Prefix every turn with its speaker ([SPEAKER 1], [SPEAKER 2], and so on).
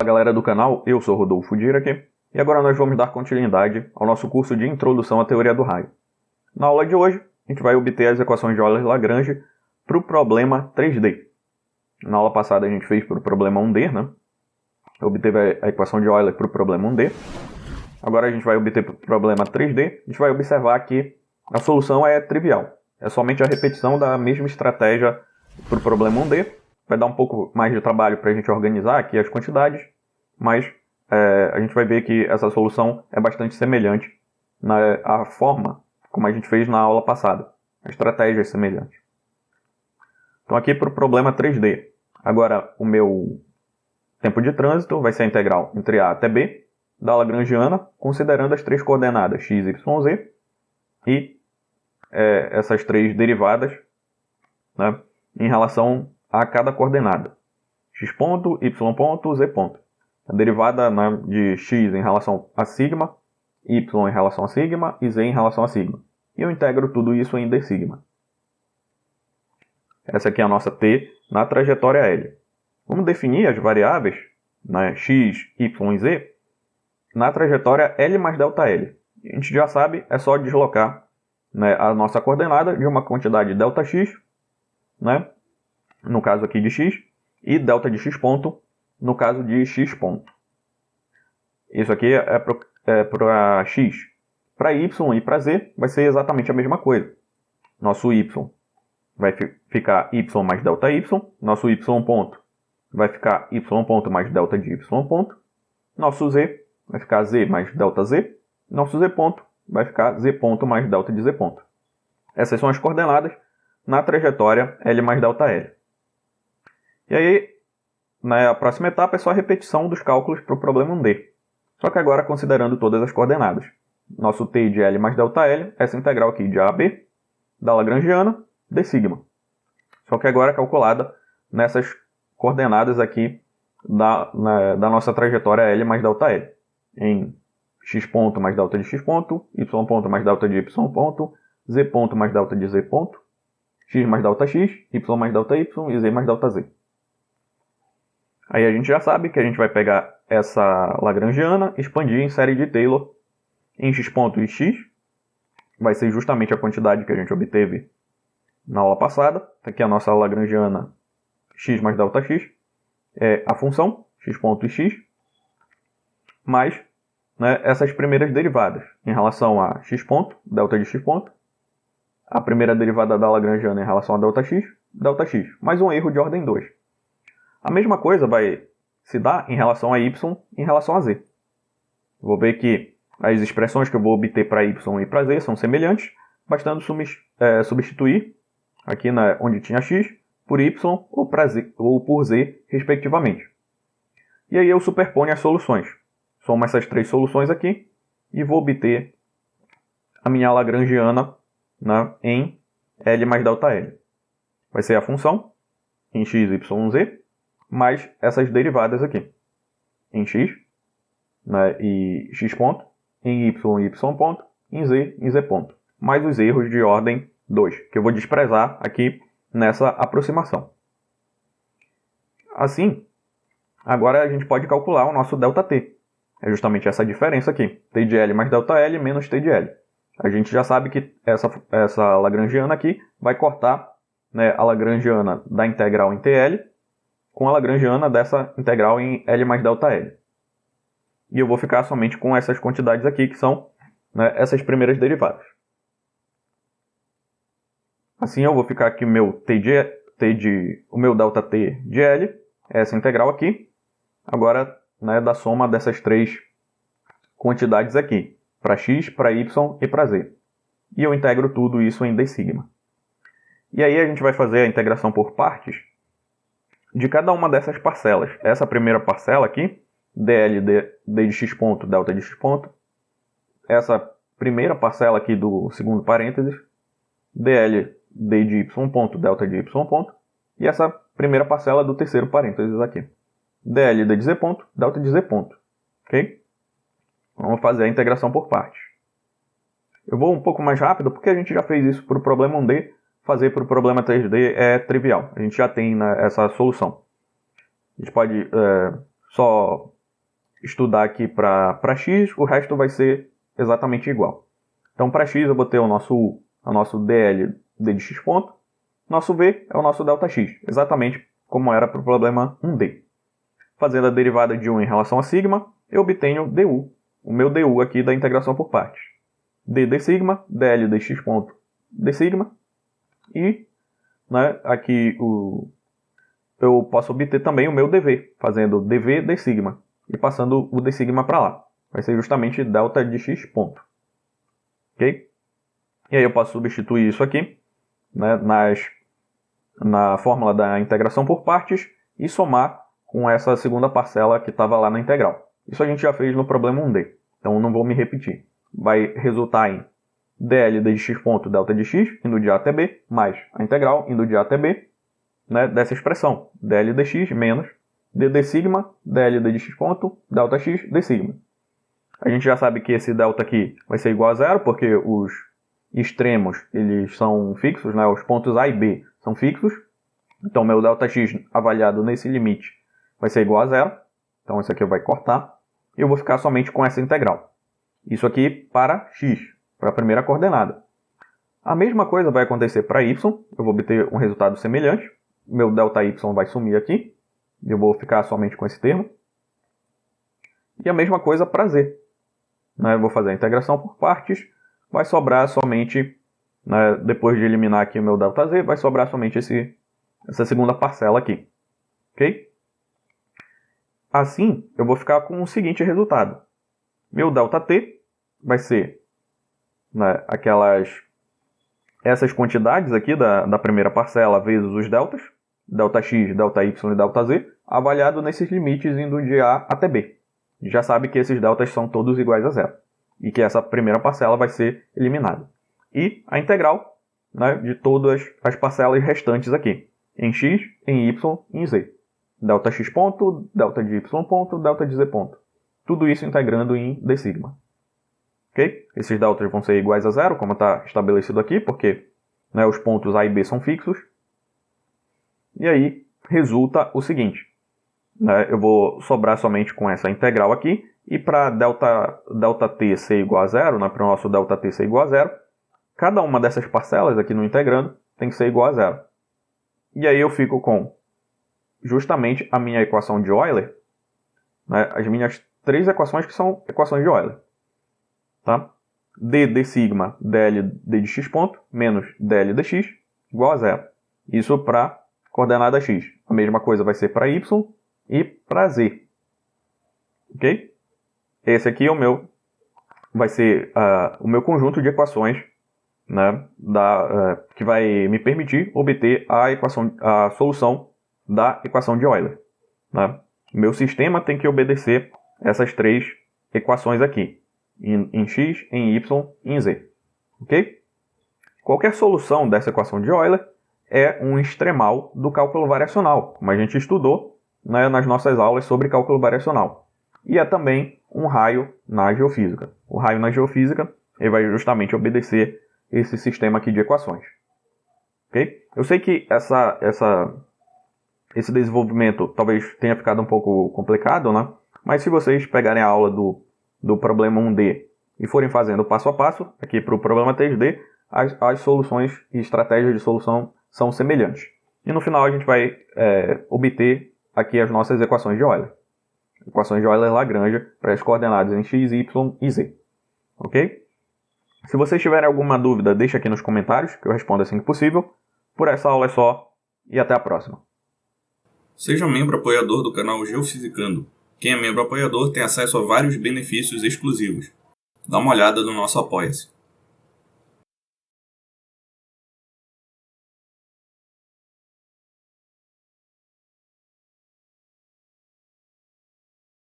[SPEAKER 1] Fala galera do canal, eu sou Rodolfo Dira aqui, e agora nós vamos dar continuidade ao nosso curso de Introdução à Teoria do Raio. Na aula de hoje, a gente vai obter as equações de Euler-Lagrange para o problema 3D. Na aula passada a gente fez para o problema 1D, né? Obteve a equação de Euler para o problema 1D. Agora a gente vai obter para o problema 3D, a gente vai observar que a solução é trivial. É somente a repetição da mesma estratégia para o problema 1D. Vai dar um pouco mais de trabalho para a gente organizar aqui as quantidades, mas a gente vai ver que essa solução é bastante semelhante à forma como a gente fez na aula passada. A estratégia é semelhante. Então aqui para o problema 3D. Agora o meu tempo de trânsito vai ser a integral entre A até B da Lagrangiana, considerando as três coordenadas x, y, z e essas três derivadas, né, em relação a cada coordenada. X ponto, Y ponto, Z ponto. A derivada, né, de x em relação a sigma, y em relação a sigma e z em relação a sigma. E eu integro tudo isso em d sigma. Essa aqui é a nossa t na trajetória L. Vamos definir as variáveis, né, x, y e z na trajetória L mais ΔL. A gente já sabe, é só deslocar, né, a nossa coordenada de uma quantidade ΔX, né, no caso aqui de x, e delta de x ponto, no caso de x ponto. Isso aqui é para x. Para y e para z vai ser exatamente a mesma coisa. Nosso y vai ficar y mais delta y, nosso y ponto vai ficar y ponto mais delta de y ponto, nosso z vai ficar z mais delta z, nosso z ponto vai ficar z ponto mais delta de z ponto. Essas são as coordenadas na trajetória L mais delta L. E aí, na próxima etapa é só a repetição dos cálculos para o problema 1D. Só que agora considerando todas as coordenadas. Nosso t de L mais ΔL, essa integral aqui de A a B, da Lagrangiana, d sigma. Só que agora é calculada nessas coordenadas aqui da nossa trajetória L mais ΔL. Em x ponto mais delta de x ponto, y ponto mais delta de y ponto, z ponto mais delta de z ponto, x mais delta x, y mais delta y e z mais delta z. Aí a gente já sabe que a gente vai pegar essa Lagrangiana, expandir em série de Taylor em x ponto e x. Vai ser justamente a quantidade que a gente obteve na aula passada. Aqui a nossa Lagrangiana x mais delta x é a função x ponto e x, mais, né, essas primeiras derivadas em relação a x ponto, delta de x ponto, a primeira derivada da Lagrangiana em relação a delta x, mais um erro de ordem 2. A mesma coisa vai se dar em relação a y em relação a z. Vou ver que as expressões que eu vou obter para y e para z são semelhantes, bastando substituir aqui onde tinha x por y ou por z, respectivamente. E aí eu superponho as soluções. Somo essas três soluções aqui e vou obter a minha Lagrangiana, né, em L mais ΔL. Vai ser a função em x, y, z, mais essas derivadas aqui, em x, né, e x ponto, em y e y ponto, em z ponto, mais os erros de ordem 2, que eu vou desprezar aqui nessa aproximação. Assim, agora a gente pode calcular o nosso ΔT. É justamente essa diferença aqui, t de L mais ΔL menos t de L. A gente já sabe que essa Lagrangiana aqui vai cortar, né, a Lagrangiana da integral em TL com a Lagrangiana dessa integral em L mais ΔL. E eu vou ficar somente com essas quantidades aqui, que são, né, essas primeiras derivadas. Assim eu vou ficar aqui o meu ΔT de L, essa integral aqui, agora, né, da soma dessas três quantidades aqui, para x, para y e para z. E eu integro tudo isso em d sigma. E aí a gente vai fazer a integração por partes de cada uma dessas parcelas. Essa primeira parcela aqui, dl d de x ponto, delta de x ponto. Essa primeira parcela aqui do segundo parênteses, dl d de y ponto, delta de y ponto. E essa primeira parcela do terceiro parênteses aqui, dl d de z ponto, delta de z ponto. Ok? Vamos fazer a integração por partes. Eu vou um pouco mais rápido porque a gente já fez isso para o problema 1D. Fazer para o problema 3D é trivial. A gente já tem, né, essa solução. A gente pode só estudar aqui para x, o resto vai ser exatamente igual. Então, para x eu vou ter o nosso u, o nosso dl d de x ponto, nosso v é o nosso ΔX, exatamente como era para o problema 1D. Fazendo a derivada de 1 em relação a sigma, eu obtenho du, o meu du aqui da integração por partes. d de sigma, dl de x ponto de sigma, e aqui eu posso obter também o meu dv, fazendo dv de sigma, e passando o de sigma para lá. Vai ser justamente delta de x ponto. Ok? E aí eu posso substituir isso aqui, na fórmula da integração por partes e somar com essa segunda parcela que estava lá na integral. Isso a gente já fez no problema 1D, então não vou me repetir. Vai resultar em dl de x ponto delta de x, indo de a até b, mais a integral, indo de a até b, dessa expressão, dl de x menos d de sigma, dl de x ponto, delta x de sigma. A gente já sabe que esse delta aqui vai ser igual a zero, porque os extremos eles são fixos, os pontos A e B são fixos. Então, meu ΔX avaliado nesse limite vai ser igual a zero. Então, isso aqui vai cortar. E eu vou ficar somente com essa integral. Isso aqui para x, para a primeira coordenada. A mesma coisa vai acontecer para y. Eu vou obter um resultado semelhante. Meu ΔY vai sumir aqui. E eu vou ficar somente com esse termo. E a mesma coisa para z. Eu vou fazer a integração por partes. Vai sobrar somente, depois de eliminar aqui o meu ΔZ, vai sobrar somente essa segunda parcela aqui. Ok? Assim, eu vou ficar com o seguinte resultado. Meu ΔT vai ser essas quantidades aqui da primeira parcela vezes os deltas, ΔX, ΔY e ΔZ, avaliado nesses limites indo de A até B. Já sabe que esses deltas são todos iguais a zero. E que essa primeira parcela vai ser eliminada. E a integral de todas as parcelas restantes aqui. Em x, em y e em z. ΔX ponto, delta de y ponto, delta de z ponto. Tudo isso integrando em d sigma. Ok? Esses deltas vão ser iguais a zero, como está estabelecido aqui, porque os pontos A e B são fixos. E aí resulta o seguinte. Eu vou sobrar somente com essa integral aqui. E para ΔT ser igual a zero, para o nosso ΔT ser igual a zero, cada uma dessas parcelas aqui no integrando tem que ser igual a zero. E aí eu fico com justamente a minha equação de Euler, as minhas três equações que são equações de Euler. Tá? D de sigma, dl d de x ponto, menos dl de x, igual a zero. Isso para coordenada x. A mesma coisa vai ser para y e para z. Ok? Esse aqui é vai ser o meu conjunto de equações que vai me permitir obter a solução da equação de Euler. Meu sistema tem que obedecer essas três equações aqui, em x, em y e em z. Ok? Qualquer solução dessa equação de Euler é um extremal do cálculo variacional, como a gente estudou nas nossas aulas sobre cálculo variacional. E é também um raio na geofísica. O raio na geofísica ele vai justamente obedecer esse sistema aqui de equações. Okay? Eu sei que esse desenvolvimento talvez tenha ficado um pouco complicado, mas se vocês pegarem a aula do problema 1D e forem fazendo passo a passo, aqui para o problema 3D, as soluções e estratégias de solução são semelhantes. E no final a gente vai obter aqui as nossas equações de Euler. Equações de Euler-Lagrange para as coordenadas em x, y e z. Ok? Se vocês tiverem alguma dúvida, deixa aqui nos comentários, que eu respondo assim que possível. Por essa aula é só, e até a próxima.
[SPEAKER 2] Seja membro apoiador do canal Geofisicando. Quem é membro apoiador tem acesso a vários benefícios exclusivos. Dá uma olhada no nosso Apoia-se.